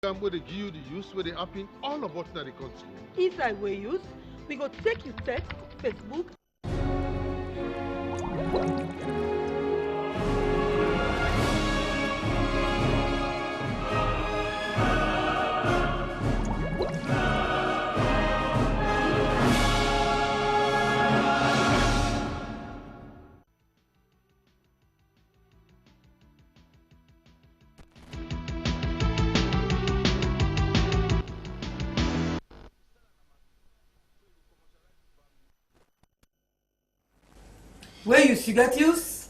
Where they give you the use, where they happen, all about that the country. Inside we use, we go take you text, Facebook. Where you get use?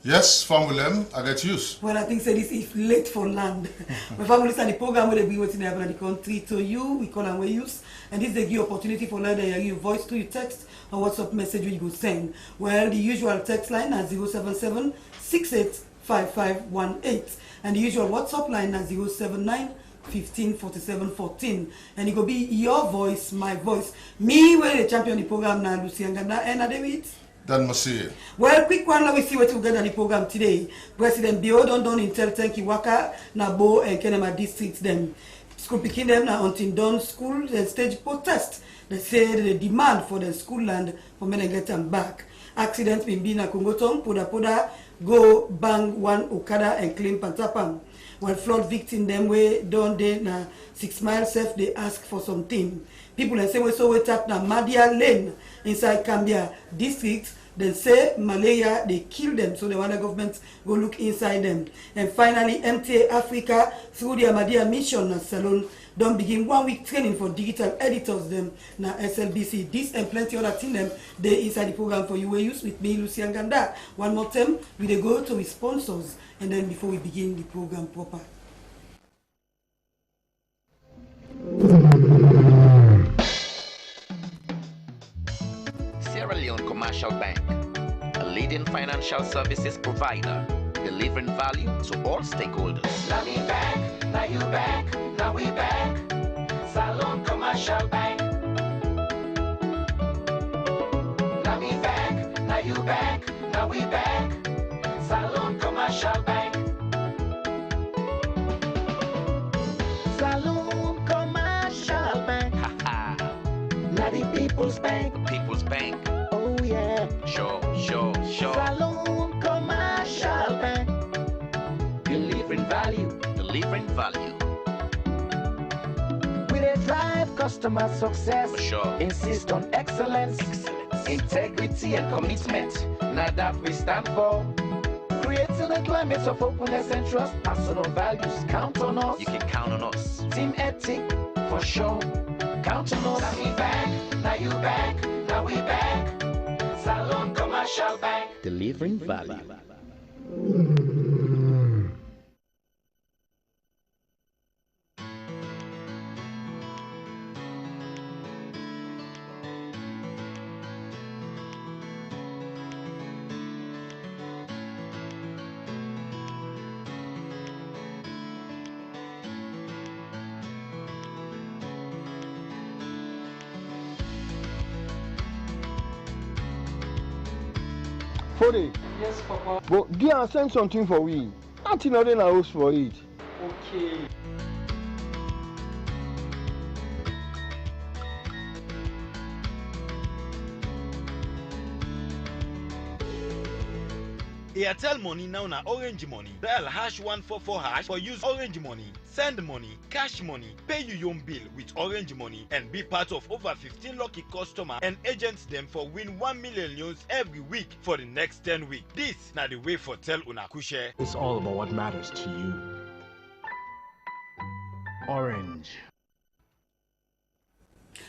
Yes, family, I get use. Well, I think say this is late for land. My family listen the program where they be waiting in the country. To you, we call and we use. And this they give opportunity for land that you voice to your text or WhatsApp message you go send. Well, the usual text line is 077 685518. And the usual WhatsApp line is 079 15 47 14. And it will be your voice, my voice. Me, where the champion the program now, Lucy and Ganda, and David. Dan Masiye. Well, quick one, now we see what we get on the program today. President Bio don't Intel Tenki Waka, Nabo, and Kenema districts them. School picking them now until done school and stage protest. They say the demand for the school land for men and get them back. Accident in Bina Kungotong, Poda go bang one Okada and claim Pantapang. Well, flood victim them way down there na 6 miles safe they ask for something. People and say we so we tap na Madia Lane inside Cambia district. They say malaria they kill them, so the one government go look inside them. And finally, MTA Africa through the Amadia mission na salon don't begin 1 week training for digital editors them na SLBC. This and plenty other thing them they inside the program for you. We use with me Lucy and Ganda. One more time we they go to with sponsors and then before we begin the program proper. Sierra Leone Commercial Bank, a leading financial services provider, delivering value to all stakeholders. Now we back, now you back, now we back. Salon Commercial Bank. Now we back, now you back, now we back. Salon Commercial Bank. Salon Commercial Bank. Now the People's Bank. People's Bank. Oh yeah. Sure. Salon Commercial Bank. Delivering value. Delivering value. We dey drive customer success. For sure. Insist on excellence. Integrity and commitment. Now that we stand for. Creating a climate of openness and trust. Personal values. Count on us. You can count on us. Team ethic. For sure. Count on us. Now we back. Now you back. Now we back. Salon Commercial Bank. Delivering value. Fode, Yes, Papa. but dear, send something for we. Nothing other than house for it. Okay. Airtel money now na orange money. Dial #144# for use orange money. Send money, cash money, pay you your bill with orange money and be part of over 15 lucky customers and agents them for win 1 million news every week for the next 10 weeks. This na the way for tell una kushe. It's all about what matters to you. Orange.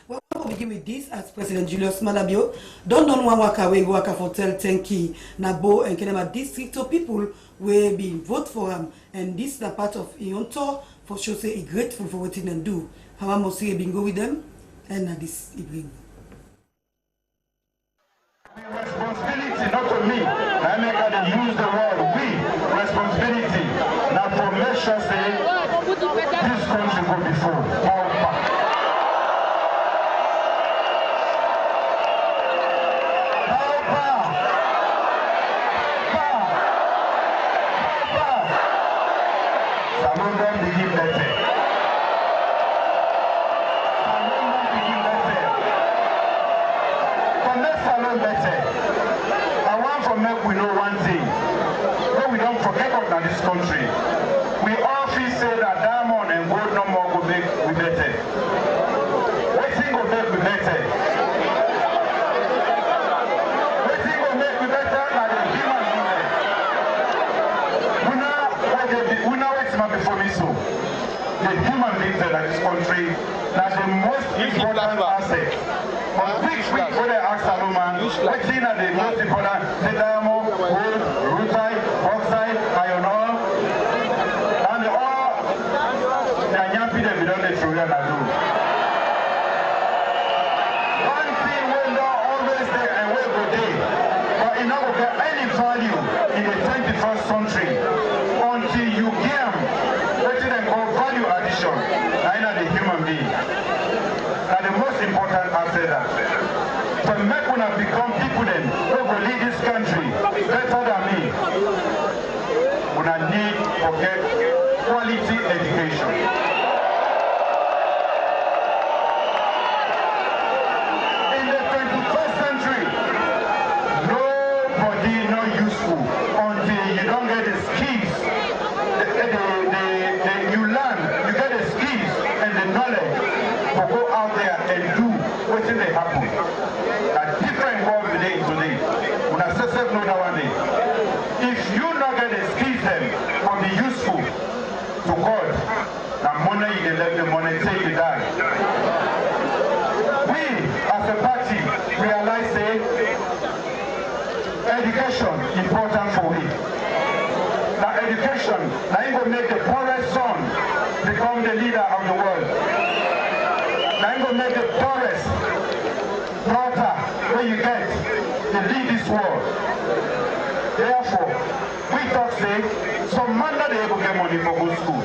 Well, we'll begin with this as President Julius Malabio don't one waka away waka for tell Tenki, Nabo and Kenema district so people will be vote for him and this is a part of Ionto for sure say he grateful for what he can do. How I must say bingo with them and this evening. Responsibility not to me. I make her they use the word we. Responsibility. Now for make sure say this country go before. All back. Some of them they give them in this country. We all feel say that diamond and gold no more go make we better. Wetin go make we better? Wetin go make we better na the human being. We know wetin ma before me so. The human beings in this country na the most important asset. On which we go there ask Salomon, wetin are the most important? The diamond, gold, rutile, bauxite, iron ore, and all the young people we don't let through here do. One thing we don't always there and we go there, but it not get any value in the 21st century until you give wetin dem call value addition. Na the human being. Now the most important asset that to make una become people then who will lead this country better than me, una need to get quality education. In the 21st century, nobody not useful until you don't get the skills. You learn, you get the skills and the knowledge to go out there and do what they happen. A different world today. When I say no that one day. If you not get the skills then for be useful to God, the money you can let the money take you die. We as a party realize that education important for we. Now education, now you will make the poorest son become the leader of the world. Now you will make the poorest daughter where you get to lead this world. Therefore, we talk say, some man that they will get money for good school.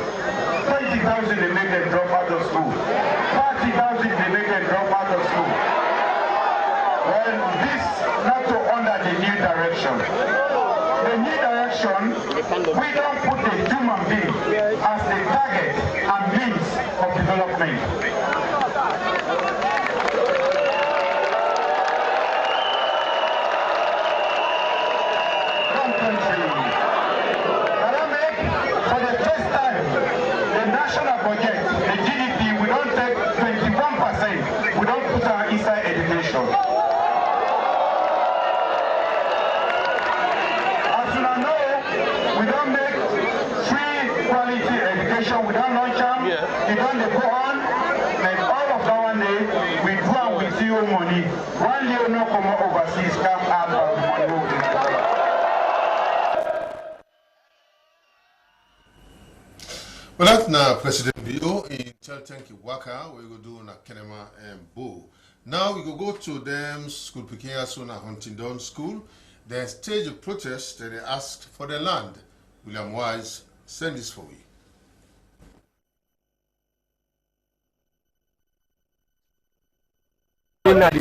20,000 they make them drop out of school. 30,000 they make them drop out of school. Well, this not to under the new direction. The new direction, we don't put the human being as the target and means of development. One country. For the first time, the national budget, the GDP, we don't take 21%, we don't put our inside education. We don't make free quality education, we don't launch them, we don't go on, and all of that one day, we do them with zero money. One year no come overseas, come out of the money over this dollar. Well, that's now President Bio in Cheltenki Waka, we go do na Kenema and Bo. Now we go to them school Pekia soon at Huntingdon School. They stage a protest that they asked for the land. William Wise, send this for you. But as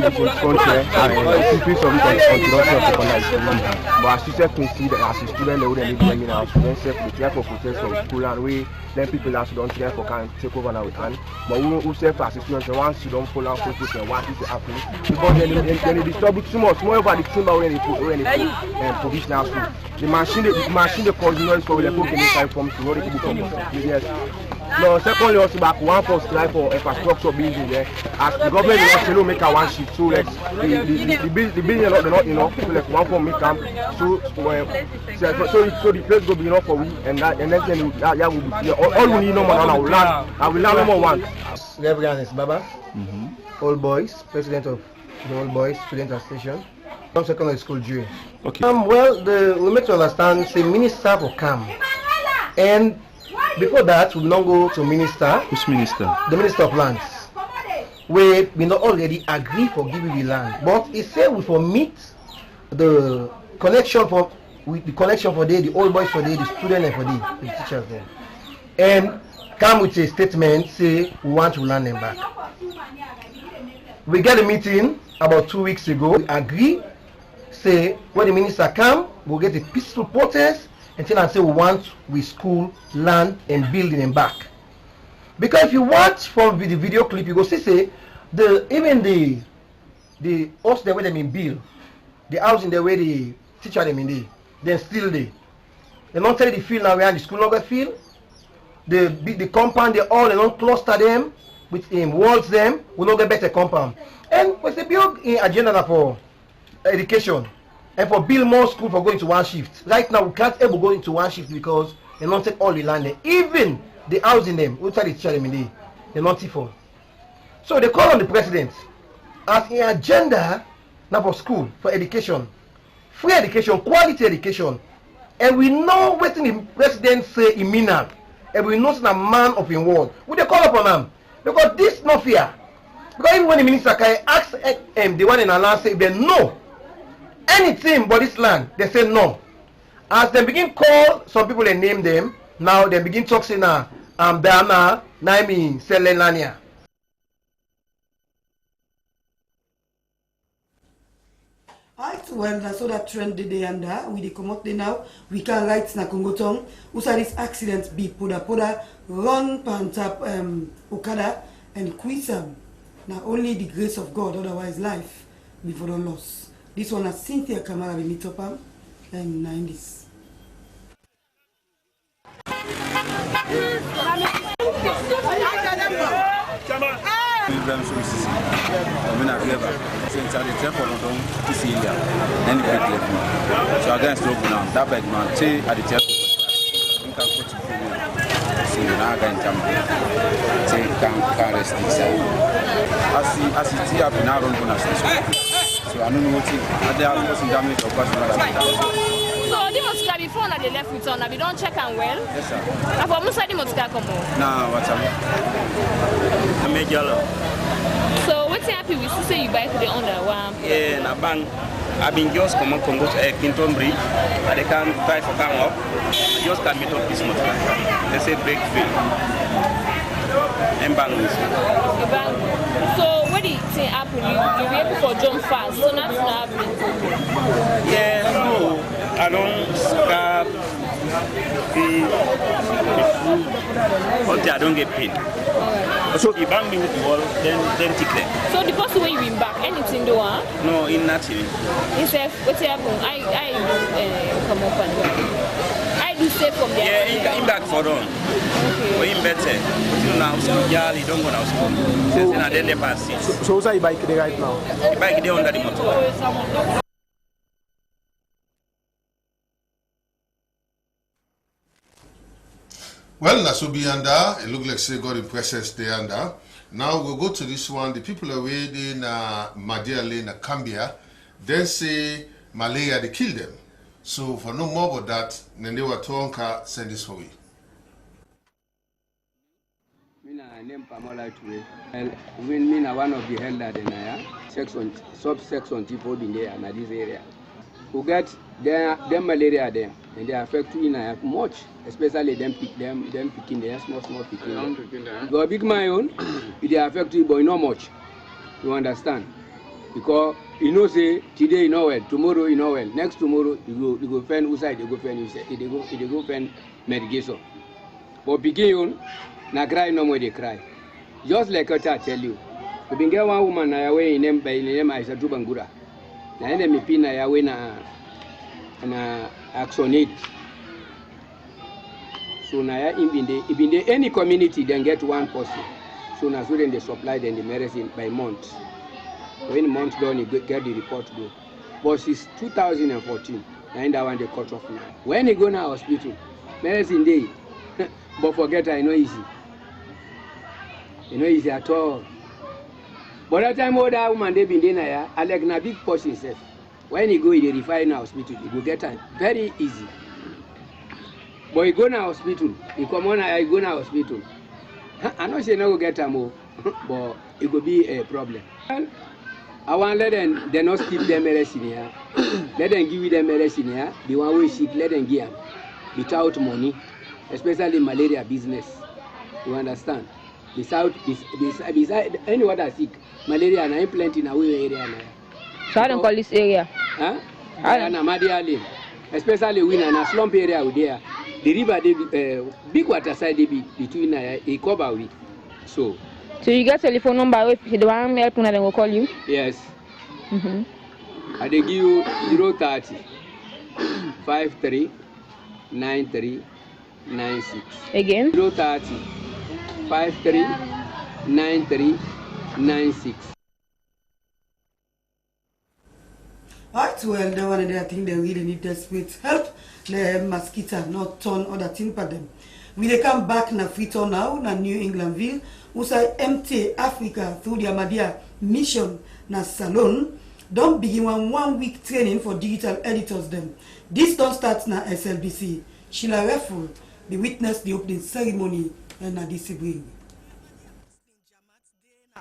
you said, see that as a student, they wouldn't be bringing our students to care for protest from school and we then people as don't care for can take over now with hand. But we won't say as a student once you don't follow focus and what is happening. Because then it disturb too much more over the timber when they put provisional school. The machine the continuous for the book inside from to what people from yes. No, secondly also back one for strive for infrastructure building there. As the government is also make a one sheet so like the building not enough so like one for make camp so the place go be enough for we and then that will be all we need no more now I will learn number one. Reverend is Baba, Old Boys, president of the Old Boys Student Association, from secondary school Jew. Okay. Well, we make to understand, say minister for CAM, and before that we don't go to minister. Which minister? The Minister of Lands. We not already agree for giving the land, but it say we for meet the connection for the Old Boys for the student and for the teachers there, and come with a statement say we want to land them back. We get a meeting about 2 weeks ago. We agree, say when the minister come, we'll get a peaceful protest until I say we want we school, land and building them back. Because if you watch from the video clip, you go see say even the house the way they been build, the house in the way the teacher them in there, they're still there. They don't tell the field now we are in the school not get field. The compound they all they don't cluster them with walls them. We don't get better compound. And what's the big agenda for education and for build more school for going to one shift. Right now we can't ever go into one shift because they don't take all the land there. Even the housing them, we try to teach them in there. They not for. So they call on the president as an agenda now for school, for education, free education, quality education. And we know what the president say in Mina. And we know he's a man of his word. We they call upon him. Because this no fear. Because even when the minister can ask the one in the land say they no. Anything but this land, they say no. As they begin call some people they name them, now they begin talking now, Dana, Naimi, Selenania. Alright, well, that's all that trend today and we dey come out there now. We can write na Congo tongue. Usa this accident be poda run pantap Okada and quit now only the grace of God, otherwise life before the loss. This one is Cynthia Kamara we meet up and 90s. So against the open now, that bag man, say at the table. So now I can jump. Say can rest inside. As it here up now, so I don't know what it. They are almost damage or personal. So the motor before that they left with on, we don't check and well. Yes sir. And for most of the motor come on. Nah, what's up? I make yellow. So what's happy with you say you buy to the under one? Yeah, na bang. I've been just come on Congo to Quinton Bridge. And they can try for come up. Just can meet up this motor. They say break free. And bang. So what do you say happen? You be able for jump fast. So that's not happening. Yeah, no. I don't scrap until I don't get paid. So if bang me with the wall, then tick them. So the person when you win back, anything do No, in nothing. He said, what's happened? I come up and I do stay from there. Yeah, in back for run. Okay. But in better. You now school you don't go now school. So then they pass it. So what's your bike there right now? The bike there under the motor. Well, Nasubi under, it look like say God impresses the under. Now we'll go to this one. The people away in Madia Lane, Cambia, then say malaria, they kill them. So for no more about that, Nendewa Tonka send this for you. Mina name Pamola Ture. When Mina one of the elder in Naya, subsection T4 in there and this area. Who get them malaria there and they affect you in much, especially them picking there, small picking. Go big my own, it affect you but not much. You understand? Because you know say today you know well, tomorrow you know well, next tomorrow you go find outside, you go find you say you go find medication. But picking on na cry no more they cry. Just like what I tell you. We been get one woman na away in name Aisha Bangura. Na ene mipi na yawe na action aid. So na ya ibinde any community then get one person. So na so then they supply them the medicine by month. When month done you get the report go. But since 2014, na that one they cut off now. When you go na hospital, medicine day, but forget I know easy. You know easy at all. But that time all that woman they been there na I like na big portion itself. When you go in the refine hospital, you go get time very easy. But you go na hospital, you come on you go na hospital. I know say no go get time, but it could be a problem. Well, I want let them they not skip them medicine here. Let them give you them medicine here. The one who is sick, let them give them without money, especially malaria business. You understand? Beside anyone that sick, malaria and plenty in our area now. So I don't call this area. Huh? I na Madiali, especially when in a slump area out there. The river they big water side they be between a cover with. So you get telephone number if the one help and then will call you? Yes. I they give you 030 53 9396. Again? 030 53 9396. Alright, well, the one I think they really need desperate help. The mosquito not turn other thing for them. We they come back na Freetown now, na New Englandville, who say MT Africa through the Ahmadiyya mission na Salon, don't begin one week training for digital editors them. This don't start na SLBC. Sheila Reful, the witness the opening ceremony and na this evening.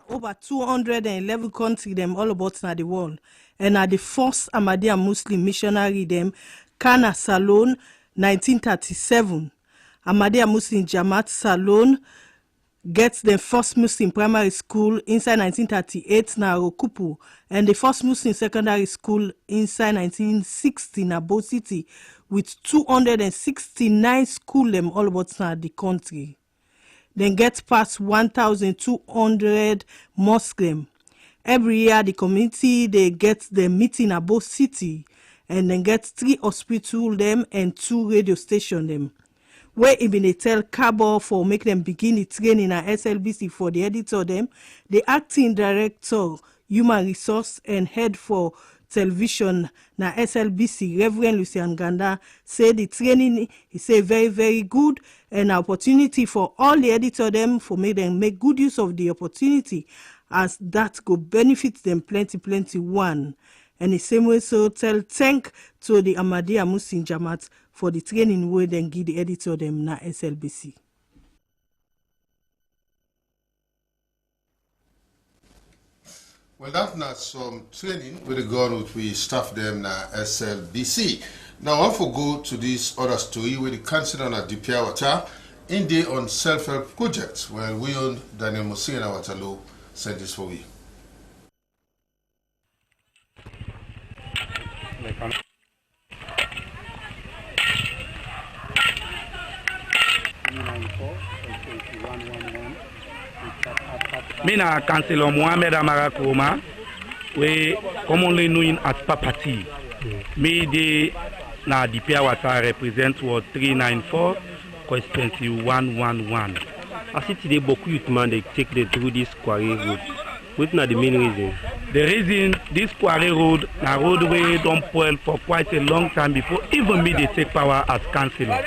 Over 211 countries them all about na the world, and are the first Ahmadiyya Muslim missionary them Kana Salon 1937. Ahmadiyya Muslim Jamaat Salon gets the first Muslim primary school inside 1938 na Rokupu, and the first Muslim secondary school inside 1960 na Bo City, with 269 school them all about na the country. Then get past 1,200 Muslim. Every year the community they get the meeting at both city, and then get 3 hospital them and 2 radio station them. Where even they tell Cabo for make them begin the training at SLBC for the editor them, the acting director, human resource and head for television na SLBC, Reverend Lucian Ganda, say the training is a very, very good and opportunity for all the editor them for make them make good use of the opportunity, as that go benefit them plenty one. And the same way so thank to the Ahmadiyya Muslim Jamaat for the training where then give the editor them na SLBC. Well, that's not some training with regard with we staff them na SLBC. Now, I will go to this other story with the council on a DPR water in the on self-help projects. Well, we own Daniel Musi and Waterloo sent this for you. Mina Councillor Mohamed Amara Kouma, we commonly known as Papati. Me de na DPR water represent Ward 394, constituency 111. I see today beaucoup youth man they take the through this quarry road. What's not the main reason? The reason this quarry road, na roadway don't spoil for quite a long time before even me they take power as councillor.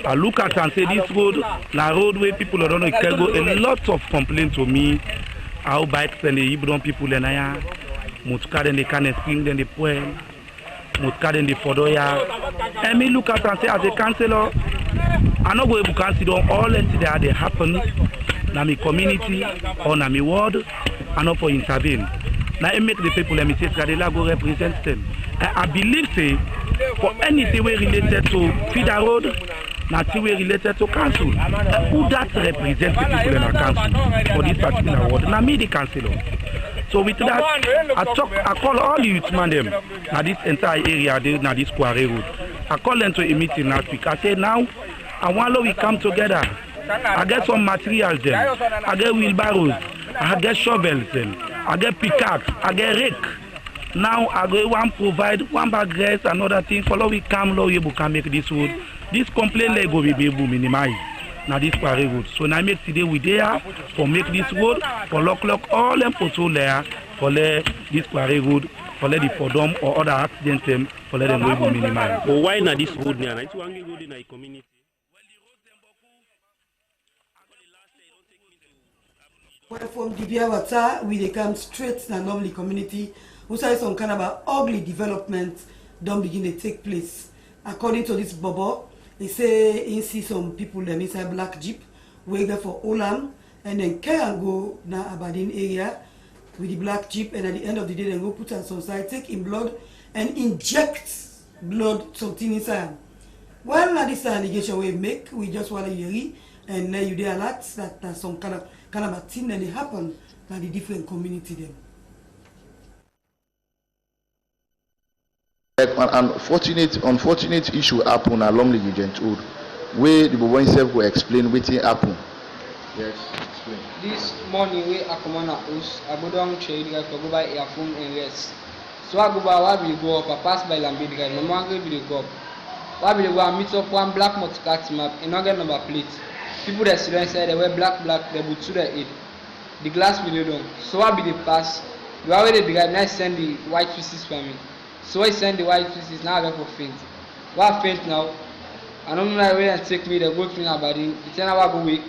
I look at and say this road, na roadway people don't know can go a lot of complaints to me. How bikes and the Ibron people and I mutka and the can spring then the poil, mutka and the fodoya. And me look at and say as a councillor, I not go able to consider all that they happen na my community or na my ward and not for intervene. Now I make the people let me say that they go represent them. I believe say for anything related to feeder road, nothing related to council. Who that represent the people in our council for this particular ward? Now me the councillor. So with that, I call all the youth man them now this entire area, now this quarry road. I call them to a meeting last week. I say now, I want we come together. I get some materials then. I get wheelbarrows. I get shovels then. I get pickaxe. I get rake. Now I go one provide one bag grass, another thing. Follow we come, we can make this road. This complaint like go be able to minimize. Now this quarry road. So now make today we there for make this road for lock all them potholes there for let this quarry road for let the fordom or other accidents them for let them go minimize. But why not this road now? It's one road in a community. Well, from DPR water, we come straight to the lovely community. We say some kind of ugly development don't begin to take place. According to this Bobo, they say he see some people them inside black jeep waiting for Olam, and then can go na Aberdeen area with the black jeep, and at the end of the day they go put on some side, take in blood and inject blood something inside. Well, now this allegation we make, we just want to hear it and let you there alert that there's some kind of a thing that they happen in the different community them. An unfortunate issue happen along the Regent Road, where the boy himself will explain what happen. Yes, explain. This morning we are coming at us. I go down to the go buy earphone and rest. So I go by what we go up. I pass by Lambidi, no longer will go up. Why we go and meet up one black motorcar map and not get number plate. People that sit inside they wear black, they boot to their head. The glass will down. So I be the pass. You already the guy, now send the white pieces for me. So I send the white pieces, now I go for faint. Why faint now? I don't know where and take me, they go clean our body, the 10 hour go weak,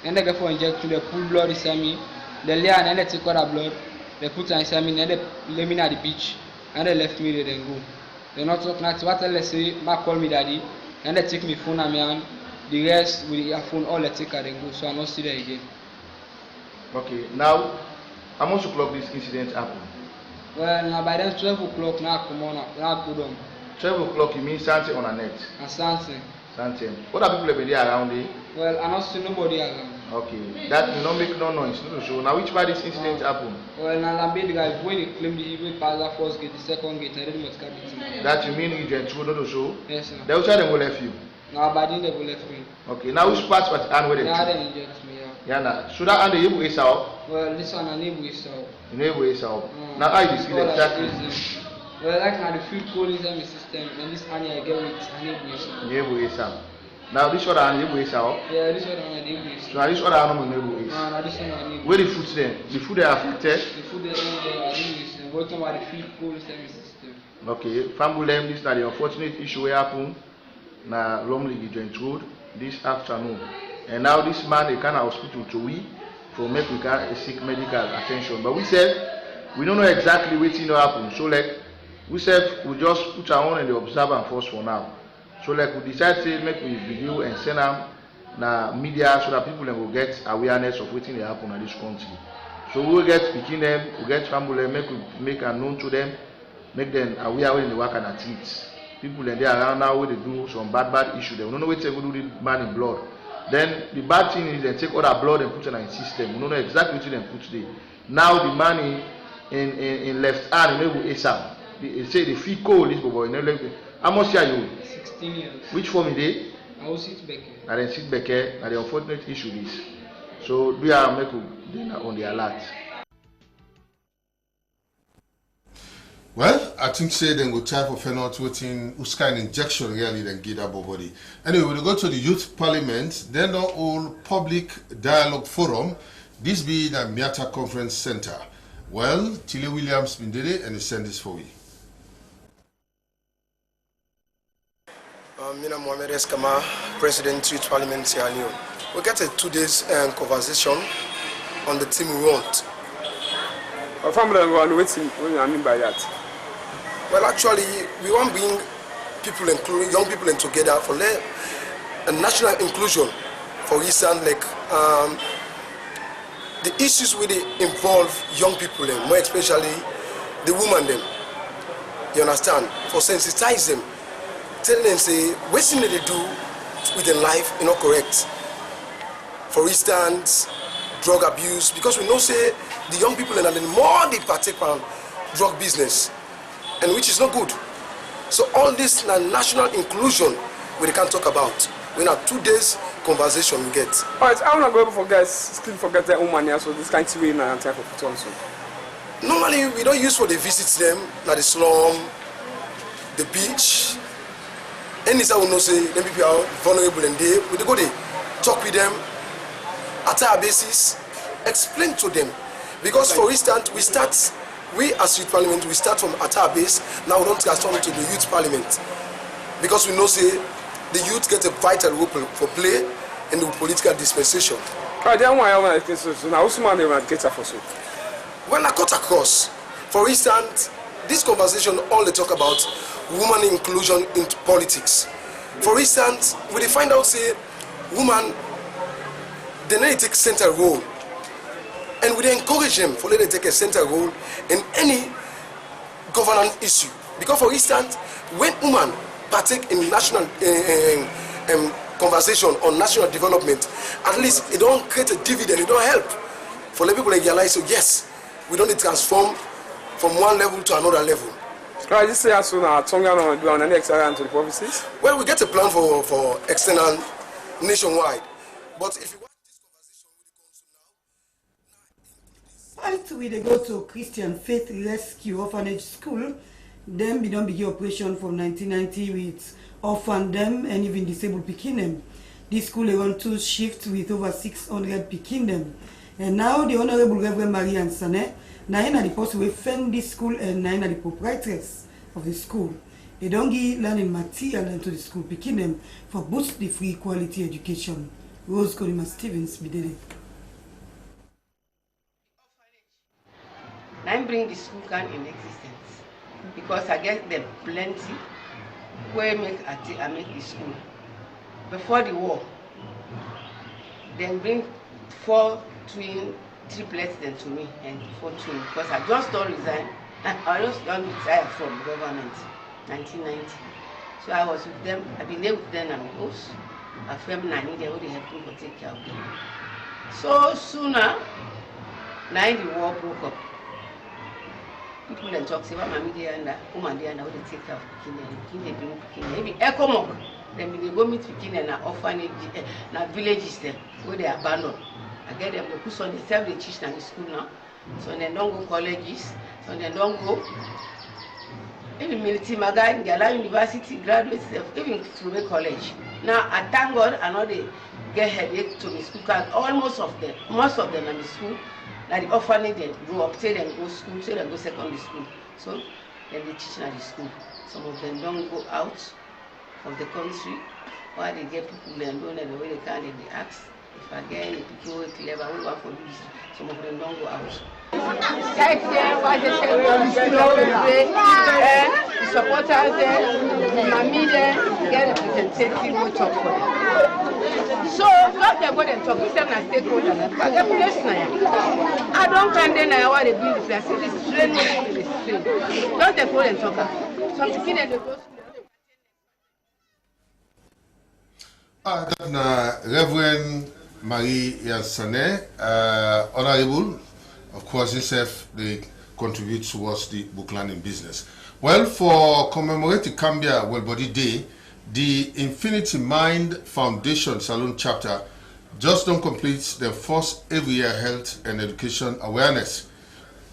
and they go for injection, they pull blood inside me, they lay and then they take all the blood, they put it inside me, and they lay me at the beach, and they left me there, then go. They not talk nothing, what they say, ma call me daddy, and they take me phone at me hand, the rest with the phone, all they take and then go, so I not see there again. Okay, now, how much o'clock this incident happened? Well, now by then 12 o'clock, now I come on, now I go down. 12 o'clock, you mean something on a net? Something. Something. What are people there around there? Well, I don't see nobody around. Okay, that will not make no noise, no show. Now, which part this incident happened? Well, now the guy, when he claimed the evil pass the first gate, the second gate, I didn't must come in. That you mean you went through no show? Yes, sir. They will try them will left you? No, but they will left me. Okay, now which part was hand where they yeah, they inject me, yeah. Nah. Should I hand the Ibu is out? Well, this one I need is out. You know is out. Now I just feel exactly. Well, like now the food cold inside my system, and this honey I get with honey is out. Ibu is out. Now this one I need is out. Yeah, this one I need is out. So now this one I know Ibu is. No, this one I need. Where the food then? The food they affected? The food they I need is what about the food cold inside my system. Okay, family this now the unfortunate issue wey happen na Lumley Joint Road this afternoon. And now this man they kind of hospital to we for make we can seek medical attention. But we said we don't know exactly what thing happen. So like we said we just put our own in the observer first for now. So like we decide to make we video and send them na media so that people will get awareness of what thing they happen in this country. So we will get speaking them, we get family, make a known to them, make them aware when they work at it. People in there around now where they do some bad issue. They don't know what they do the man in blood. Then the bad thing is they take all that blood and put it in a system. We don't know exactly what they put there. Now the man in left hand, you know, ASAP. They say the fee cold this boy. How much are you? 16 years. Which form is they? I will sit back. And then sit back here. And the unfortunate issue is. So we are make on the alert. Well, I think say then go try for find out what whose kind of injection really then give that body. Anyway, we go to the youth parliament, then the whole public dialogue forum. This be the Miata Conference Center. Well, Tilly Williams been did it and he sent this for you. Mina Mohamed Eskama, President Youth Parliament Sierra Leone. We got a 2 days conversation on the team we want. What do I mean by that? Well, actually, we want to bring people, including young people, in together for a national inclusion. For instance, like the issues with involve young people, more especially the women. Them, you understand? For sensitize them, tell them say what thing they do with their life, not correct. For instance, drug abuse, because we know say the young people and the more they partake in drug business, and which is not good. So all this national inclusion we can talk about. We have 2 days conversation we get. Alright, I want to go able forget, still forget their own money, so this kind of way and time for put on so. Normally we don't use for the visits them, like the slum, the beach. Any time we know say them people are vulnerable and we go there, talk with them, at our basis, explain to them. Because for instance, we as youth parliament, we start from at our base, now we don't transform to the youth parliament. Because we know say the youth get a vital role for play in the political dispensation. Right, then why I want to so now who's man they want to get for so? When I cut across, for instance, this conversation all they talk about woman inclusion in politics. For instance, when they find out say woman they need to take center role. And we encourage them for them to take a central role in any governance issue. Because for instance, when women partake in national conversation on national development, at least it don't create a dividend, it don't help. For the people to realize, so yes, we don't need to transform from one level to another level. Right, this is soon our tongue on do any external to the provinces? Well, we get a plan for external nationwide. But if you While we go to Christian Faith Rescue Orphanage School Them we don't begin operation from 1990 with orphan them and even disabled picking them. This school they run 2 shifts with over 600 picking them. And now the Honorable Reverend Marie and Sane, now the person who fund this school and now the proprietors of the school. They don't give learning material into the school picking them for boost the free quality education. Rose Colima Stevens Bidele. I bring the school can in existence because I get them plenty where I make the school. Before the war, then bring 4 twin triplets then to me and 4 twins because I just don't resign. I just don't retire from government 1990. So I was with them. I've been there with them and host. A friend I need they already help me to take care of them. So sooner, now the war broke up. People then talk say, "What mommy dey under, woman dey under, they take care of Pikin, they bring Pikin. Maybe Ecomog, then they go meet Pikin and orphanage, na villages them where they abandoned. I get them they put on the self they teach in the school now, so they don't go colleges, so they don't go. Even military maga, they allow university graduates, even through a college. Now I thank God, I know they get headache to the school because most of them in the school. Like the orphanage, they grow up, say they go school, say they go secondary school. So then they teach at the school. Some of them don't go out of the country. Why they get people they don't know the way they can, they ask. If I get any people who are clever, we want for this. Some of them don't go out. Take them, why they say we are the supporters there, the mommy there, get a representative who talk for them. So, not they go and talk, we say na stakeholders. I don't find them now what they build the place. It is training, Not they go and talk. Some people they go. Reverend Marie Yansane, Honorable, of course, himself, they contribute towards the book learning business. Well, for commemorating Cambia Well Body Day, the Infinity Mind Foundation Salon chapter just don't complete the first every year health and education awareness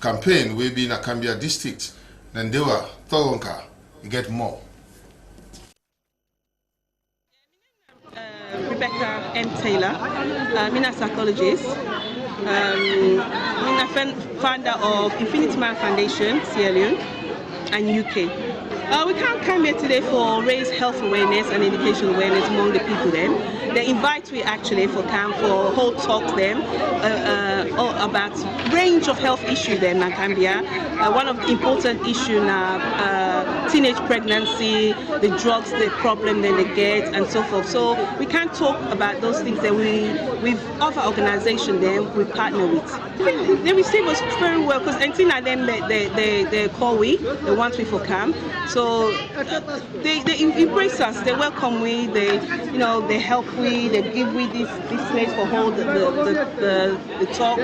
campaign will be in a Cambia district. Then they were Toronka, you get more. Rebecca M. Taylor, I'm a psychologist. I'm a founder of Infinity Mind Foundation, Sierra Leone and UK. We can't come here today for raise health awareness and education awareness among the people then. They invite we actually for camp for whole talks them about range of health issues then in Gambia. One of the important issues now teenage pregnancy, the drugs, the problem that they get and so forth. So we can't talk about those things that with other organizations then we partner with. They receive us very well because anything like them they call we, they want we for camp. So they embrace us, they welcome we, they help we, they give we this place for hold the talk.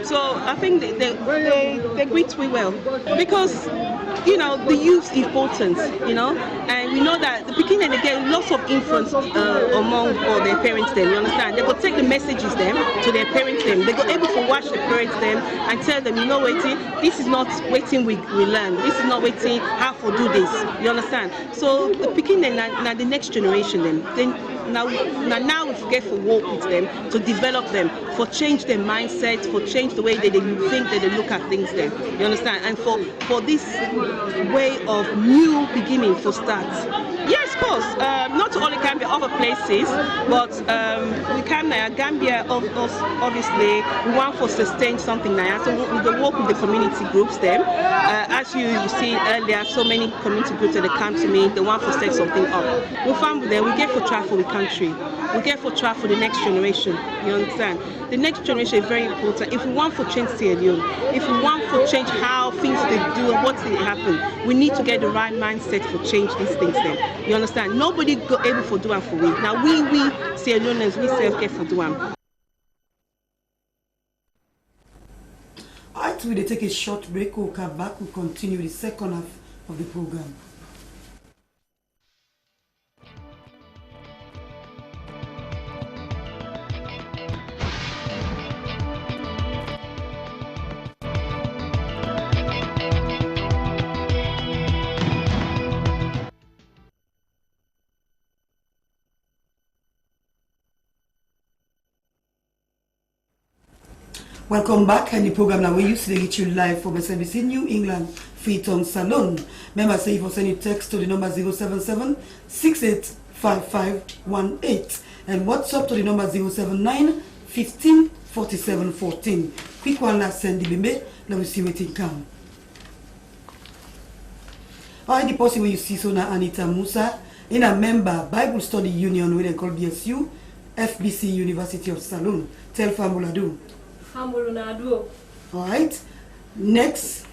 So I think they greet we well because the youth is important, and we know that the beginning they get lots of influence among their parents them, you understand? They go take the messages them to their parents them, they go able to watch the parents them and tell them, waiting, this is not waiting we learn, this is not waiting how to do this, you understand? So the beginning now the next generation then now we get for work with them to develop them, for change their mindset, for change the way that they think, that they look at things then, you understand? And for this way of new beginning for start. Yes, of course, not only Gambia, other places, but we can Gambia, obviously, we want to sustain something now. So we work with the community groups then. As you see earlier, so many community groups that come to me, they want to set something up. We found there, we get for try for the country. We get for try for the next generation, you understand? The next generation is very important. If we want to change Sierra Leone, if we want to change how things they do and what they happen, we need to get the right mindset for change these things then. You understand? Nobody go able for do and for we. Now we Sierra Leoneans, we self get for do and. Alright, we'll take a short break. We'll come back. We'll continue the second half of the program. Welcome back, and the program now we used to reach you live from SMBC New England Freetown Salon. Remember, say if you send a text to the number 077-685518 and WhatsApp to the number 079-15-47-14. Quick one last send the bimbe, let me see what it come. Alright, the person where you see so now Anita Musa in a member Bible Study Union with they call BSU, FBC University of Salon. Tell Famuladu. Alright. Next.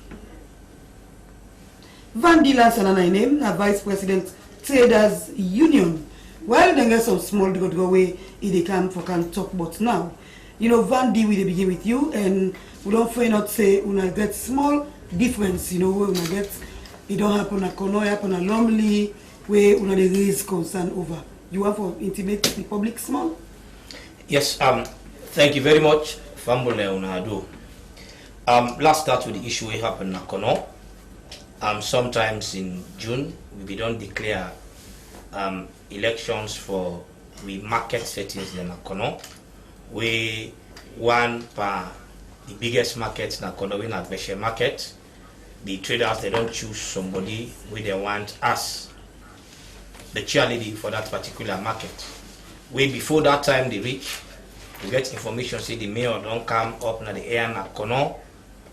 Van Dila Sanana name, a Vice President Traders Union. Well, then get some small go away if they can talk but now. You know, Van D we begin with you and we don't find out say when I get small difference, you know, when I get it don't happen at Kono, happen at Lumley, where when they raise concern over. You want to intimate the public small? Yes, thank you very much. Fambule unado. Let's start with the issue we happen in Kono. Sometimes in June we don't declare elections for we market settings in Kono. We one per the biggest markets in Kono in Agbeshe market. The traders they don't choose somebody where they want us the cheerleader for that particular market. Way before that time they reach. We get information say the mayor don't come up na the air na Kono.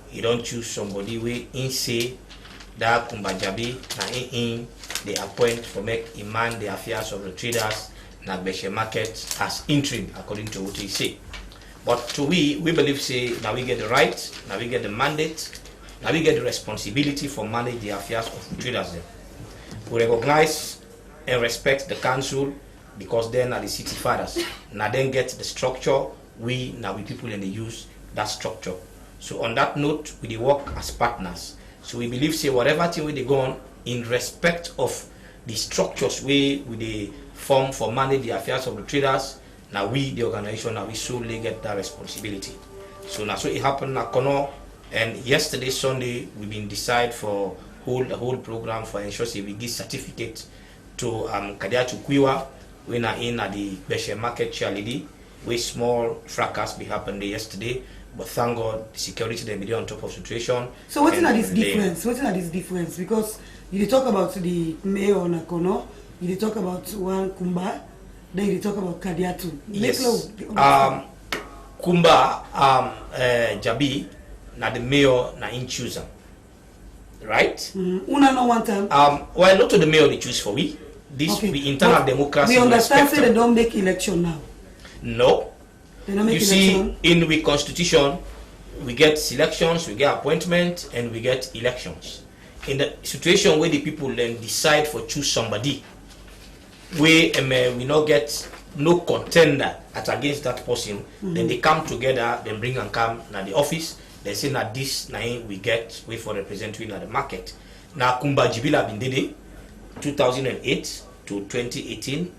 He don't choose somebody we in say that Kumbajabi na in they appoint for make man the affairs of the traders na Beshe market as interim according to what he say. But to we believe say now we get the right, now we get the mandate, now we get the responsibility for manage the affairs of the traders there. We recognize and respect the council because then are the city fathers. Now then get the structure, we people in the use that structure. So on that note, we work as partners. So we believe say whatever thing we they go on in respect of the structures we they form for manage the affairs of the traders, now we the organization now we solely get that responsibility. So now so it happened at Kono, and yesterday Sunday we've been decide for the whole program for ensure say we give certificate to Kadia Chukwiwa. We are in at the Beshe market cheerleading, where small fracas be happened there yesterday, but thank God the security they be on top of situation. So what's not this difference? What's not this difference? Because you talk about the mayor on Akono, you talk about one Kumba, then you talk about Kadiatu. Yes. Kumba Jabi na the mayor na in choose, right? Una no one time. Well, not to the mayor they choose for we. This okay. We internal democracy. We understand say they don't make election now. No. They don't make you election. See, in the constitution, we get selections, we get appointment, and we get elections. In the situation where the people then decide for choose somebody, we not get no contender against that person. Then they come together, then bring and come na the office. They say that this na we get way for representing at the market. Now Kumba Jibila Bindede. 2008 to 2018,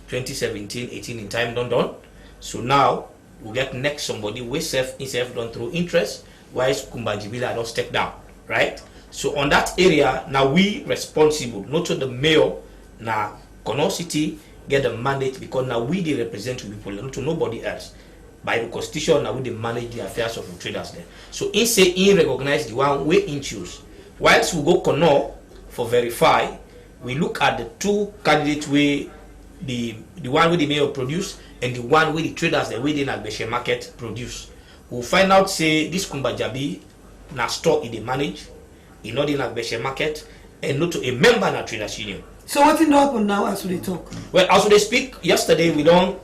2017, 18 in time done. So now we get next somebody we self done through interest, whilst Kumba Jibila don't step down, right? So on that area now we responsible, not to the mayor, now Kono City get the mandate because now we the represent people, not to nobody else. By the constitution now we the manage the affairs of the traders there. So in say in recognize the one we in choose. Whilst we go Kono for verify. We look at the two candidates where the one with the mayor produce and the one with the traders the way they na Beshe market produce. We'll find out say this Kumbajabi na store in the manage, in not in Beshe market, and not to a member na traders union. So what in happen now as we talk? Well, as we speak, yesterday we don't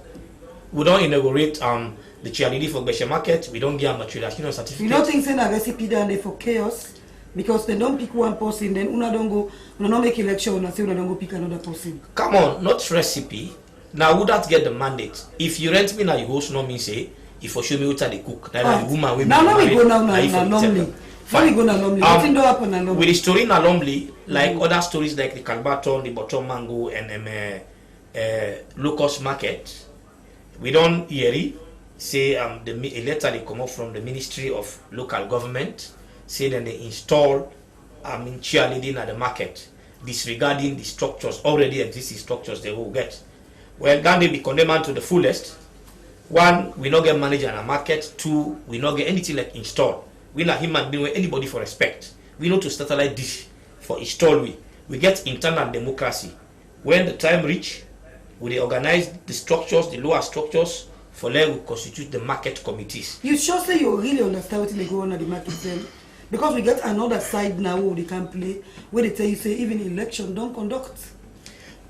inaugurate the cheerleading for Beshe market. We don't give a traders union certificate. You don't think say na recipe down there for chaos? Because they don't pick one person, then una don't go, una don't make election, una say una don't go pick another person. Come on, not recipe. Now would that get the mandate? If you rent me now, you host no mean say, if you show me what they cook, then the woman will be now we go now normally. Now we go now normally. Nothing don't happen now. With the story now normally, like other stories like the Kalbaton, the Bottom Mango, and locust market, we don't hear it. Say a letter they come up from the Ministry of Local Government. Say that they install cheerleading at the market, disregarding the structures, already existing structures they will get. Well, then they be condemned to the fullest. One, we not get manager in a market. Two, we not get anything like install. We not human being with anybody for respect. We know to satellite dish for install. We get internal democracy. When the time reach, we organize the structures, the lower structures, for them we constitute the market committees. You sure say you really understand what they go on at the market then? Because we get another side now where they can play, where they tell you say even election don't conduct.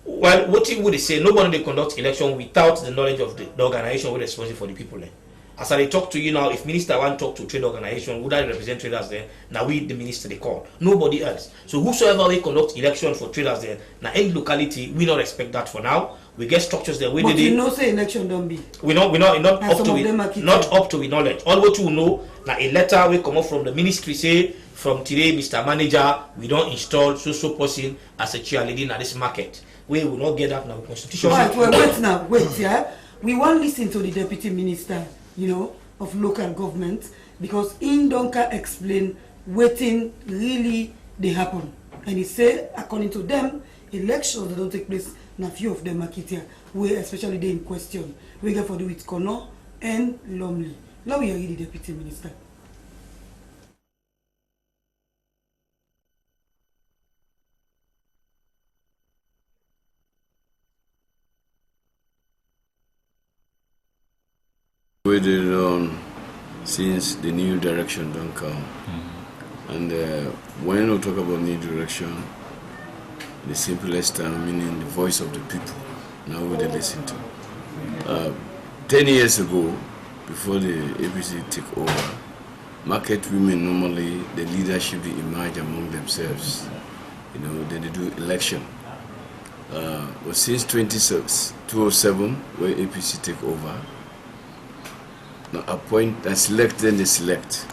Well, what would they say? Nobody they conduct election without the knowledge of the organization who is responsible for the people there. As I talk to you now, if minister want to talk to trade organization, would I represent traders there? Now we the minister they call. Nobody else. So whosoever we conduct election for traders there, now any locality, we don't respect that for now. We get structures there. But you know say election don't be. We not up to it. Not up to the knowledge. All what you know, now a letter will come up from the ministry say from today, Mr. Manager, we don't install so person as a cheerleader at this market. We will not get that now. Constitution. Right, well, wait now, wait, yeah. We want to listen to the deputy minister, you know, of local government, because in Donka explain waiting really they happen. And he say, according to them, elections that don't take place, na few of them market here, where especially they in question. We get for do with Kono and Lumley. Now we are the deputy minister. Waited on since the new direction don't come. And when we talk about new direction, the simplest term meaning the voice of the people. Now we listen to. 10 years ago, before the APC took over, market women normally the leadership they emerge among themselves. You know, then they do election. But since 2007, where APC take over, now appoint and select, then they select.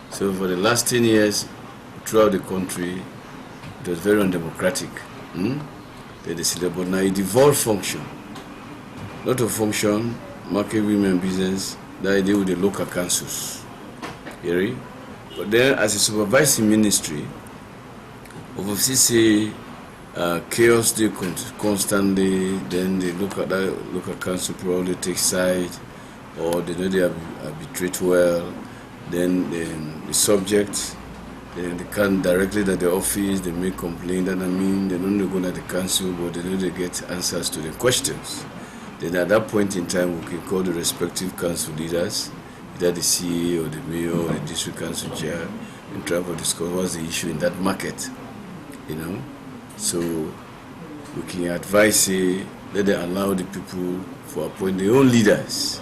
So for the last 10 years, throughout the country, it was very undemocratic. Then they select, but now it devolved function. Not a function, market women business, that idea with the local councils. Hearing? But then as a supervising ministry, overseas chaos they constantly, then they look at that local council probably take side, or they know they arbitrate well, then the subject, they come directly to the office, they make complaint, and I mean, they don't go to the council, but they know they get answers to the questions. Then at that point in time, we can call the respective council leaders, either the CA or the mayor or the district council chair, and try to discuss what's the issue in that market, you know. So we can advise, say, let them allow the people to appoint their own leaders.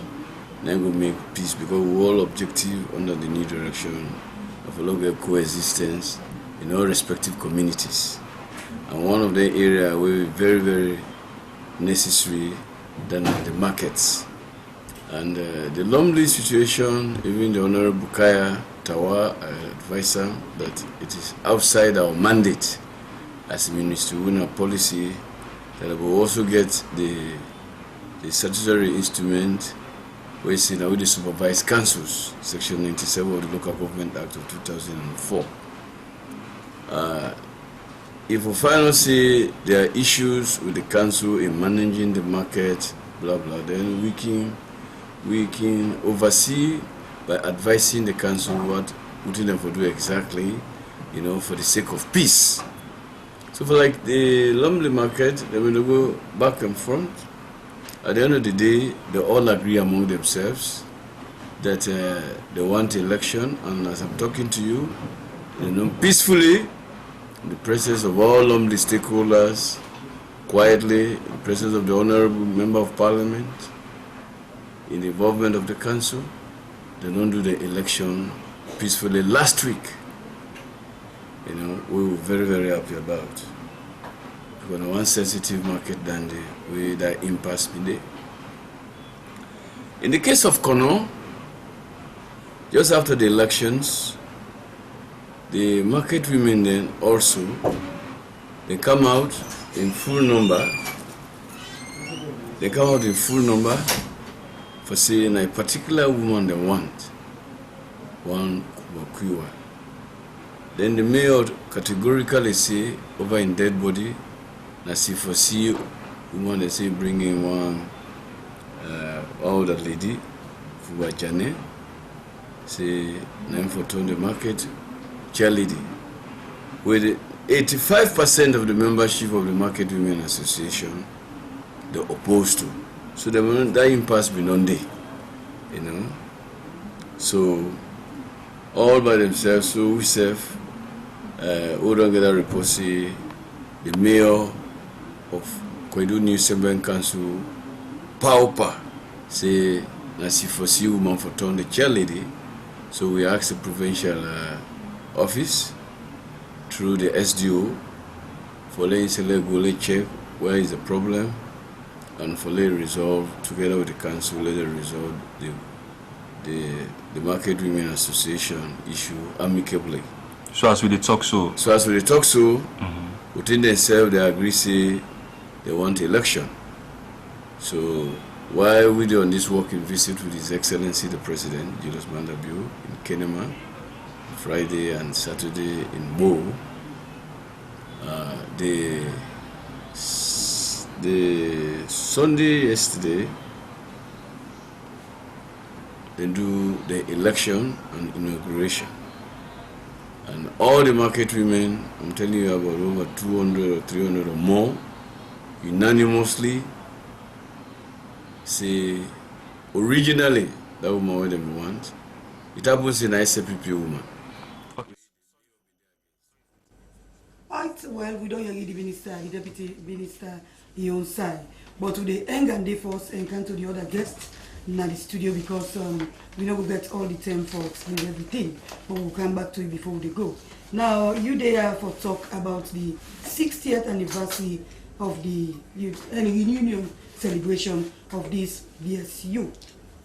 Then we'll make peace, because we're all objective under the new direction of a local coexistence in all respective communities. And one of the areas where we're very, very necessary than the markets. And the Lumley situation, even the Honorable Kaya Tawa advisor that it is outside our mandate as a ministry to win a policy that will also get the statutory instrument where it's with the supervised councils, Section 97 of the Local Government Act of 2004. If we finally say there are issues with the council in managing the market, blah blah, then we can oversee by advising the council what them to do exactly, you know, for the sake of peace. So for like the Lumley market, they will go back and front. At the end of the day, they all agree among themselves that they want election, and as I'm talking to you, you know, peacefully, in the presence of all Lumley stakeholders, quietly, in the presence of the Honorable Member of Parliament, in the involvement of the council, they don't do the election peacefully. Last week, you know, we were very, very happy about. Because one sensitive market than the way that impasse been there. In the case of Kono, just after the elections, the market women then also, they come out in full number. They come out in full number for saying a particular woman they want, one Kuwa. Then the mayor categorically say over in dead body, na see for see woman they say bringing one older lady, Fubajane, say name for turn the market, charity. With 85% of the membership of the Market Women Association, they're opposed to. So that impasse been on day, you know. So all by themselves, so we serve, who don't get a report, say, the mayor of Kwedu New Semben Council, Paupa, say, Nasi foresee woman for turn the chair lady. So we asked the provincial office through the SDO for letting select go check where is the problem and for let resolve together with the council, let it resolve the Market Women Association issue amicably. So as we talk so, within themselves they agree say they want election. So while we do on this walking visit with His Excellency the President, Julius Mandabio, in Kenema, Friday and Saturday in Bo, the Sunday yesterday, they do the election and inauguration. And all the market women, I'm telling you about over 200 or 300 or more, unanimously say, originally, that woman what they want. It happens in ICPP woman. Right, well, we don't hear the minister, the deputy minister, he on side. But today, Eng and they first encounter the other guests in the studio because we know we get all the time for explain everything. But we'll come back to it before they go. Now, you there for talk about the 60th anniversary of the reunion celebration of this BSU.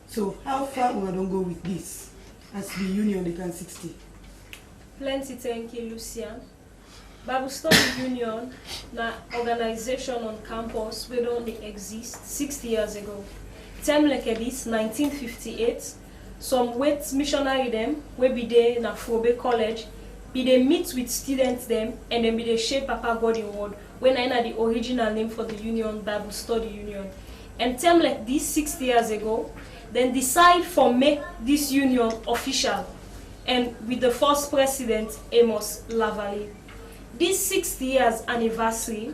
So, how far we don't go with this as the union they can 60? Plenty, thank you, Lucian. Bible Study Union, na organization on campus, we don't exist 60 years ago. Time like this, 1958, some wet missionary them, we be there na Frobe College, be they meet with students them, and then be they shape Papa God in word, when I know the original name for the union, Bible Study Union. And time like this, 60 years ago, then decide for make this union official, and with the first president, Amos Lavalley. This 60 years anniversary,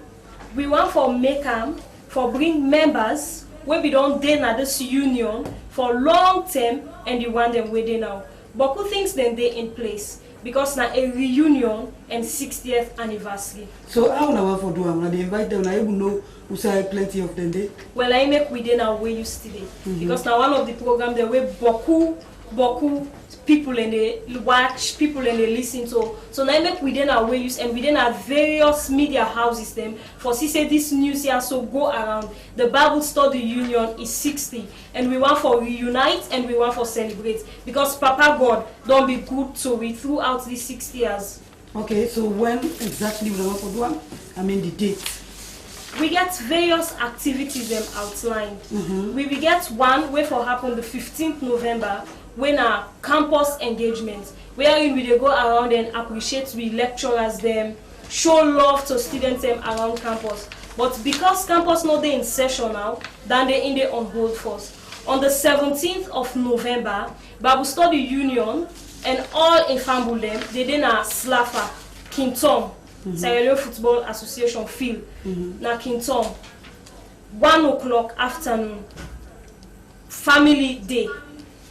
we want for make them, for bring members, where we don't dey na this union for long term, and you want them where they now. But who thinks then they in place? Because now a reunion and 60th anniversary. So how now want for do am? They invite them, I even know who say plenty of them there. Well, I make we dey now where you today. Because now one of the program there where beaucoup people and they watch, people and they listen to. So now make within our ways and within our various media houses them for say this news here so go around. The Bible Study Union is 60 and we want for reunite and we want for celebrate because Papa God don't be good to we throughout these 60 years. Okay, so when exactly we want for do one? I mean the date. We get various activities them outlined. We will get one where for happen the 15th November when our campus engagement, wherein we go around and appreciate we lecturers them, show love to students them around campus. But because campus not in session now, then they in the on hold first. On the 17th of November, Bible Study Union and all infamous them, they did a Slafa, King Tom, Sierra Leone Football Association field, na King Tom, 1 o'clock afternoon, family day.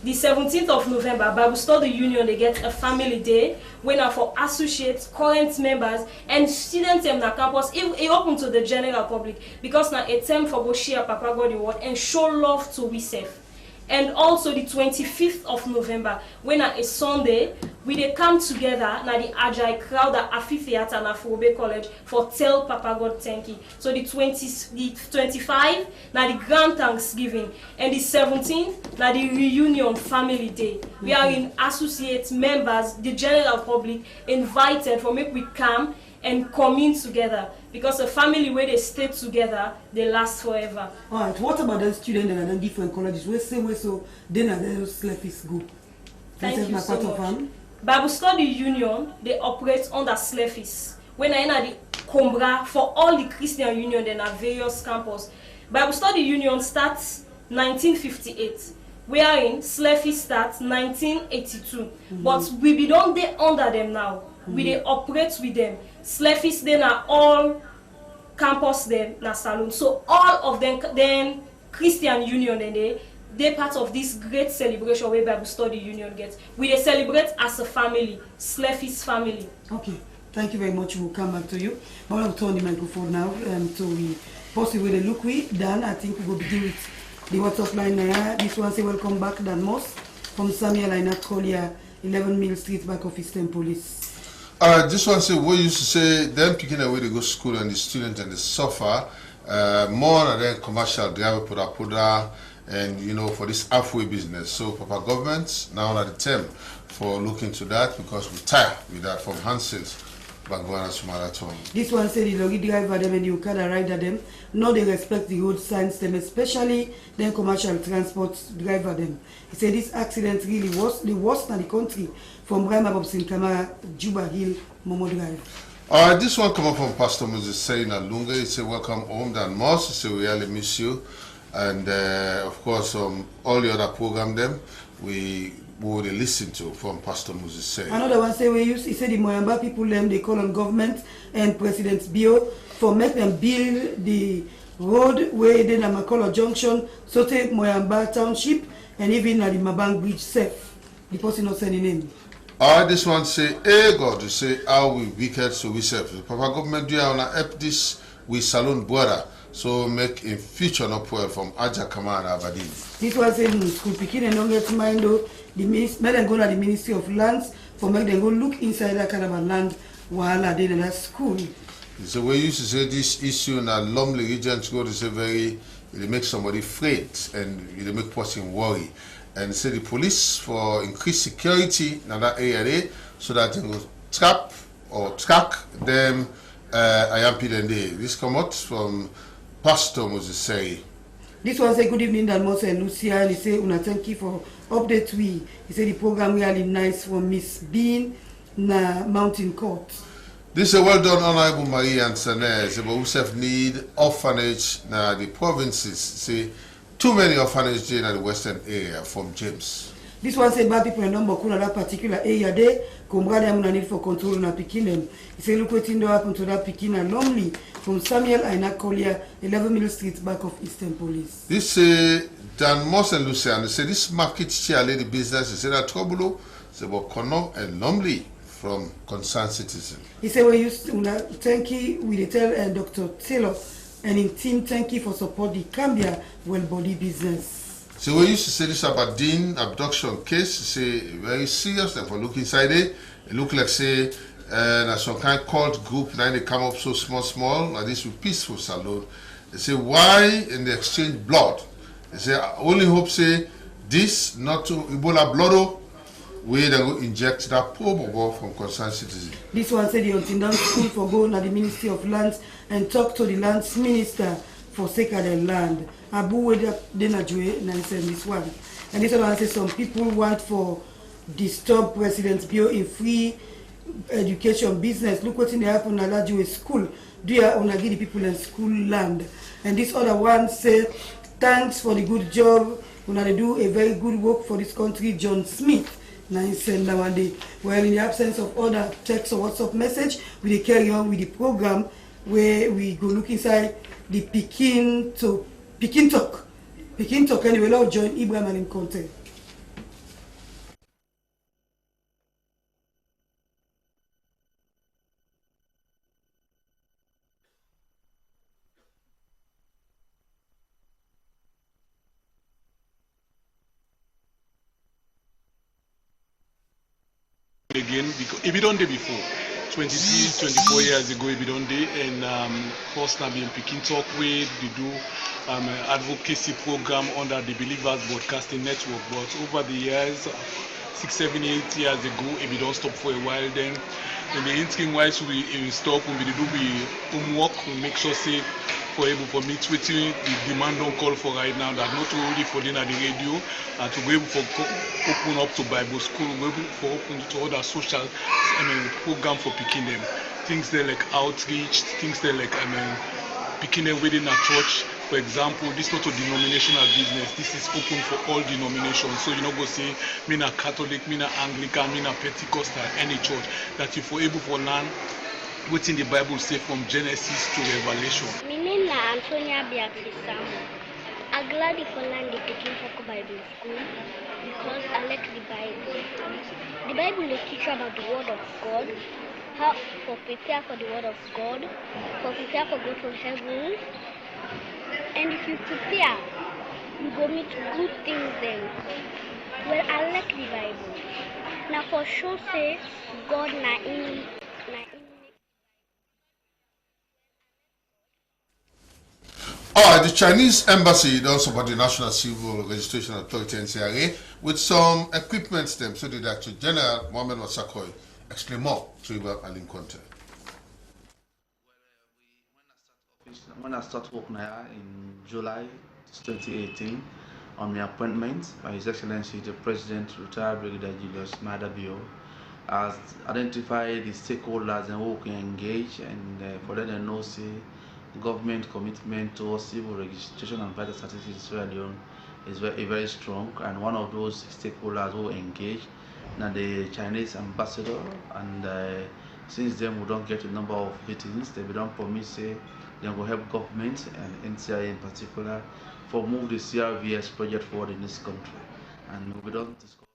The 17th of November, Bible Study Union, they get a family day when for associates, current members, and students in the campus. It open to the general public because now a time for go share Papa God the word and show love to we safe. And also the 25th of November, when a Sunday, we they come together na the Agile crowd at amphitheater na Frobe College for tell Papa God thank you. So the 25th na the grand Thanksgiving and the 17th na the reunion family day. We are in associate members, the general public invited for make we come and come in together because a family where they stay together, they last forever. Alright, what about the students that are in different colleges? Where same way so then those sleffies go? Thank you so much. Bible Study Union, they operate under sleffies. When I know the Combra for all the Christian union, then are various campus. Bible Study Union starts 1958. wherein slavery starts 1982. But we be don't dey under them now. We dey operate with them. Slavery then are all campus them na saloon. So all of them then Christian Union and they part of this great celebration where Bible Study Union gets. We dey celebrate as a family, Slavery's family. Okay, thank you very much. We'll come back to you. I want to turn the microphone now so we possibly with a look we Dan. I think we will begin with the WhatsApp line now. This one say welcome back Dan Moss from Samuel Ainat Collier, 11 Mill Street, back of Eastern Police. This one say we used to say them picking away to go to school and the students and the suffer more than commercial driver put and you know for this halfway business. So Papa government now at the time for looking to that because we tired with that from Hansels. This one said the lorry driver them and the Okada rider them, no they respect the road signs them, especially them commercial transport driver them. He said this accident really was the worst in the country from Brahma Bobson Kamara, Juba Hill, Momo Drive. This one come up from Pastor Moses saying at Lunga. He said welcome home Dan Moss. He said we really miss you. And of course all the other program them we would listen to from Pastor Moses say. Another one say he said the Moyamba people them they call on government and President Bio for make them build the road where they na Makolo Junction, Sote Moyamba Township and even at the Mabang Bridge safe. The person not saying name. This one say, hey God, you say how we wicked so we serve. Papa government do wanna help this we saloon brother. So make a future not poor from Aja Kamara Abadin. This was in school picking and don't get mind though. The minister go to the Ministry of Lands for make them go look inside that kind of a land while they in that school. So we used to say this issue in a Lumley region go to say very it make somebody afraid and it make person worry. And say the police for increased security in that area there, so that they will trap or track them IMP then they. This come out from Pastor Moses say. This one say good evening Dan Moss and Lucia and he say una thank you for update we. He say the program really nice for Miss Bean na Mountain Court. This is well done Honorable Marie and Sané. Say but we have need orphanage na the provinces. Say too many orphanages in the western area from James. This one say bad people and number cool that particular area there. Comrade them need for control na picking them. He say look what do happen to that picking and lonely from Samuel Ainat Collier, 11 Mill Street, back of Eastern Police. This Dan Moss and Lucian say this market chair lady business is that trouble. Say about Kono and Lumley from Concerned Citizen. He say we used to thank you we tell Dr. Taylor and in team thank you for support the Cambia well body business. So we used to say this about Dean abduction case, say very serious and for look inside it look like say some kind of cult group now they come up so small like this with peaceful salute. They say why in the exchange blood? They say I only hope say this not to Ebola blood where they will inject that poor bobo from Concerned Citizen. This one said the Huntingdon School for go to the Ministry of Lands and talk to the Lands Minister for sacred land. Abu Weda Denajue and this one. And this one says some people want for disturb President Bio in free education business. Look what in the happen at Lajue school. Do you want to give the people in school land? And this other one says thanks for the good job. We want to do a very good work for this country, John Smith. Well, in the absence of other text or WhatsApp message, we carry on with the program where we go look inside the Pekin Talk. Anyway, now join Ibrahim and Conte. Again, because if you don't do before 23, 24 years ago, if you don't do, and first now being Pekin Talk way, they do advocacy program under the Believers Broadcasting Network. But over the years, 6, 7, 8 years ago, if you don't stop for a while, then in the interim while we stop, when we do homework, we make sure say for able for me tweeting the demand on call for right now that not only for dinner the radio and to be able for open up to Bible school, we able for open to other social program for picking them. Things there like outreach, things there like picking them within a church, For example, this not a denominational business. This is open for all denominations. So you know go say me na Catholic, me na Anglican, me na Pentecostal, any church that you for able for learn within the Bible say from Genesis to Revelation. My name na Antonia Biaxisamu. I'm glad for learn the picking for Bible school because I like the Bible. The Bible is teach about the word of God, how to prepare for the word of God, to prepare for go to heaven. And if you prepare, you go meet good things then. Well, I like the Bible. Now for sure say God na in. All right, the Chinese embassy don't support the National Civil Registration Authority (NCRA) with some equipment them. So the Director General Mohamed Wasakoy explain more to Ibrahim Alim Conte. When I start work now in July 2018, on my appointment by His Excellency the President, retired Brigadier Julius Madabio, has identified the stakeholders and who can engage and for them to know say government commitment towards civil registration and vital statistics in Sierra Leone is very strong, and one of those stakeholders who engage now the Chinese ambassador, and since then we don't get a number of meetings, they don't promise say they will help government and NCI in particular for move the CRVS project forward in this country, and we don't discuss.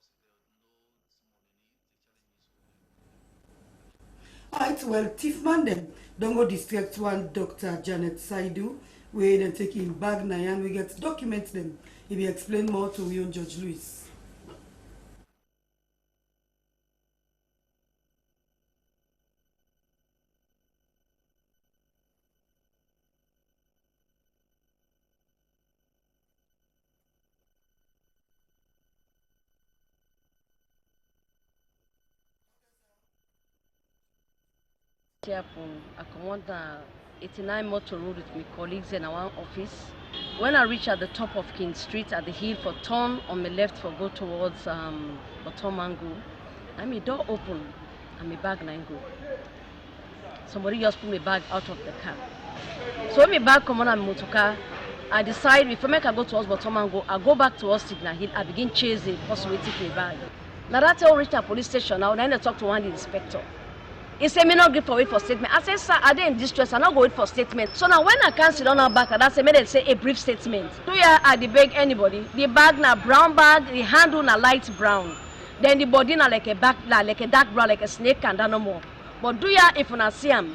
Alright, well, Tifman then, Dongo District 1 Dr. Janet Saidu, we then take him back Nayan, we get documents them. He will explain more to you, Judge Louis. I come on 89 Motor Road with my colleagues in our office. When I reach at the top of King Street at the hill for turn on my left for go towards Botomango, and my door open and my bag na go. Somebody just put my bag out of the car. So when my bag come on my motor car, I decide before I go towards Botomango, I go back towards Signal Hill. I begin chasing, possibly take my bag. Now that's how I reach the police station. Now then I talk to one of the inspector. He said, me not give for wait for statement. I said, sir, are they in distress? I not go wait for statement. So now when I can't sit on our back, I say, me they say a brief statement. Do you I the beg anybody? The bag na brown bag, the handle na light brown. Then the body na like a back, like a dark brown, like a snake and no more. But do you if you not see them?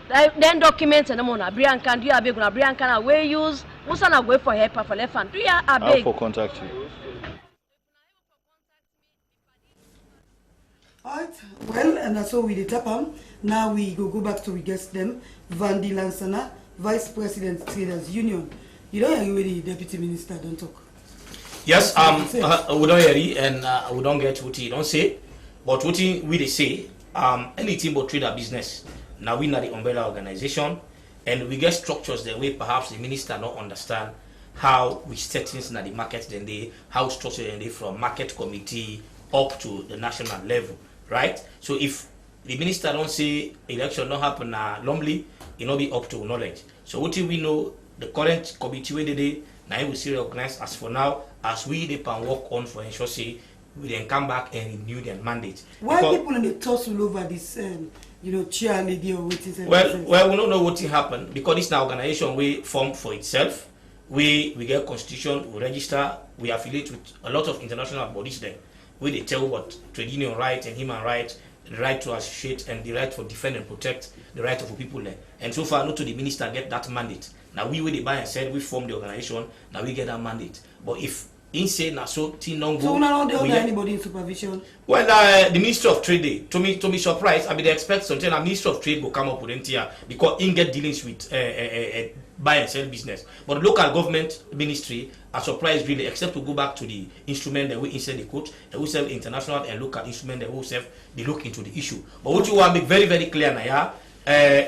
Then documents and no more. Brian can do you a beg na Brian can we use? Who's na go for help for left hand? Do you a beg? How for contact you? Alright, well, and that's all we did tap on. Now we go back to we guest them. Vandi Lansana, Vice President Traders Union. You don't hear the Deputy Minister don't talk. Yes, we don't hear it and we don't get what he don't say. But what we they say, anything but trader business. Now we are the umbrella organization and we get structures the way perhaps the minister don't understand how we set things in the market, then they how structured they from market committee up to the national level. Right? So if the minister don't say election don't happen normally, it not be up to knowledge. So what do we know? The current committee where they now we still recognize as for now as we they can work on for ensure say we then come back and renew their mandate. Why because people in the tussle over this chair lady or what is it? Well, we don't know what will happen because this now organization we form for itself. We get constitution, we register, we affiliate with a lot of international bodies there. Where they tell what trade union rights and human rights, the right to associate and the right to defend and protect the right of the people there. And so far, not to the minister get that mandate. Now we the buy and said we form the organization. Now we get that mandate. But if insane now so thing don't go. So now don't anybody in supervision. Well, the Ministry of Trade, to me surprised. I mean, they expect something. The Ministry of Trade will come up with NTR because in get dealings with buy and sell business. But the local government ministry are surprised really, except to go back to the instrument that we insert the code, that we serve international and local instrument that we serve. They look into the issue. But what you want to make very very clear now,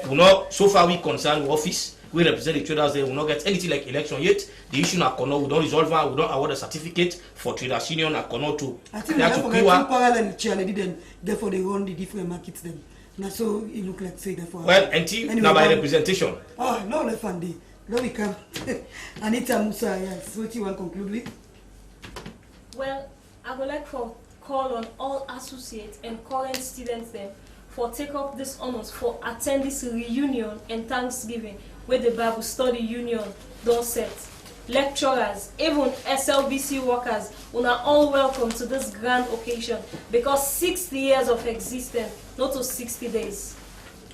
we know so far we concern with office. We represent the traders there. We will not get anything like election yet. The issue na kono, we don't resolve her. We don't award a certificate for traders union na kono to. I think we have to parallel chairlady then. Therefore they run the different markets then. Now so it look like say therefore. Well, until now by representation. Oh no, left and Now we come. Anita Musa, yes. What do you want to conclude with? Well, I would like to call on all associates and current students then for take up this honors for attend this reunion and Thanksgiving where the Bible Study Union don't set. Lecturers, even SLBC workers, we are all welcome to this grand occasion because 60 years of existence, not to 60 days.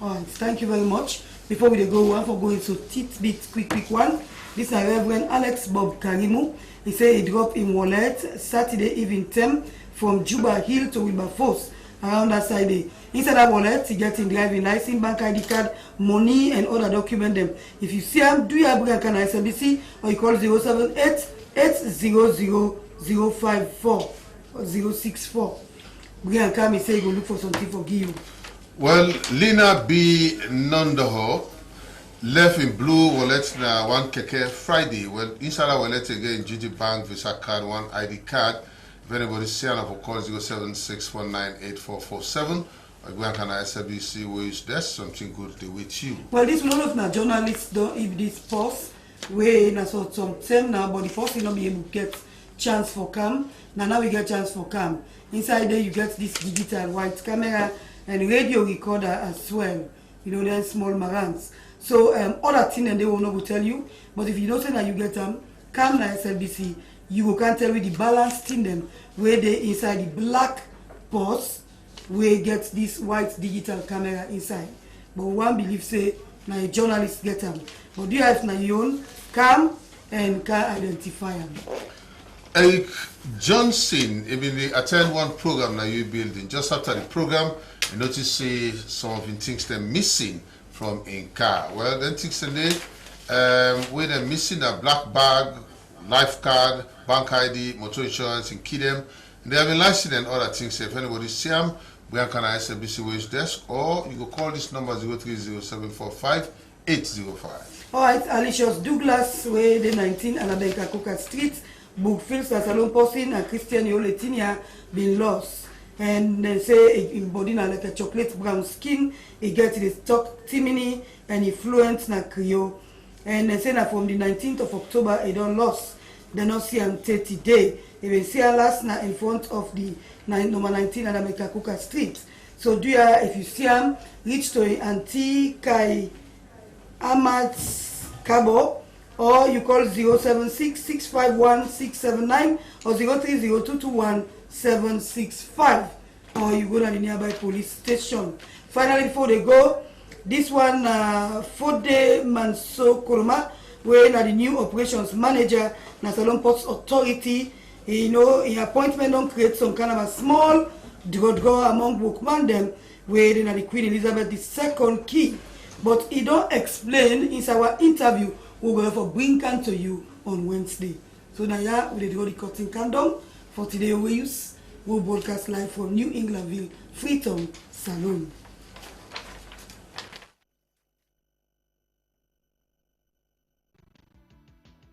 All right, thank you very much. Before we go, one for going to tidbit quick one. This is Reverend Alex Bob Karimu. He said he dropped in wallet Saturday evening 10 from Juba Hill to Wilberforce around that Saturday. Inside that wallet, he gets in driving license, bank ID card, money, and other documents. Them. If you see him, do you have a kind of SMBC or you call 078-800-054 or 064. Brian Kami say he will look for something for you. Well, Lina B. Nondoho left in blue wallet na one keke Friday. Well, inside our wallet again, GT Bank, Visa card, one ID card. If anybody see an call 076198447. Or go and SBC where is there something good to with you. Well, this one of the journalists don't if this post where na so some time now, but the post will not be able to get chance for cam. Now we get chance for cam. Inside there you get this digital white camera and radio recorder as well. You know, they're small marans. So other thing and they will not tell you. But if you don't say that you get them, come na SLBC, you can't tell with the balance thing them where they inside the black box where get this white digital camera inside. But one believes say na a journalist get them. But do you have na your own come and can identify them. Eric Johnson, even they attend one program now you building. Just after the program, you notice say some of the things they're missing from in car. Well, then things today, where they're missing a black bag, life card, bank ID, motor insurance, and key them. And they have been licensed and other things. If anybody see them, we can SLBC wage desk, or you can call this number 030745805. All right, Alicious Douglas, where the 19 Alabenka Coca Street, Bookfields, Salon Posting, and Christian Yoletinia been lost. And they say in body like a chocolate brown skin, it gets the stock timini and influence na Creole. And they say that from the 19th of October, it don't lost. They not see him 30 days. They see her last now in front of the number 19 at America Coca Street. So do you, if you see him, reach to Auntie Kai Ahmad Kabo, or you call 076-651-679 or 030-221-765, or you go to the nearby police station. Finally, before they go, this one, Fode Manso Kuruma, where the new operations manager, Salon Ports Authority, you know, in appointment don't create some kind of a small go among workmen them, where the Queen Elizabeth II key. But he don't explain in our interview we will for bring can to you on Wednesday. So now yeah, we go the cutting condom for today we use. We'll broadcast live from New Englandville, Freetown, Salon.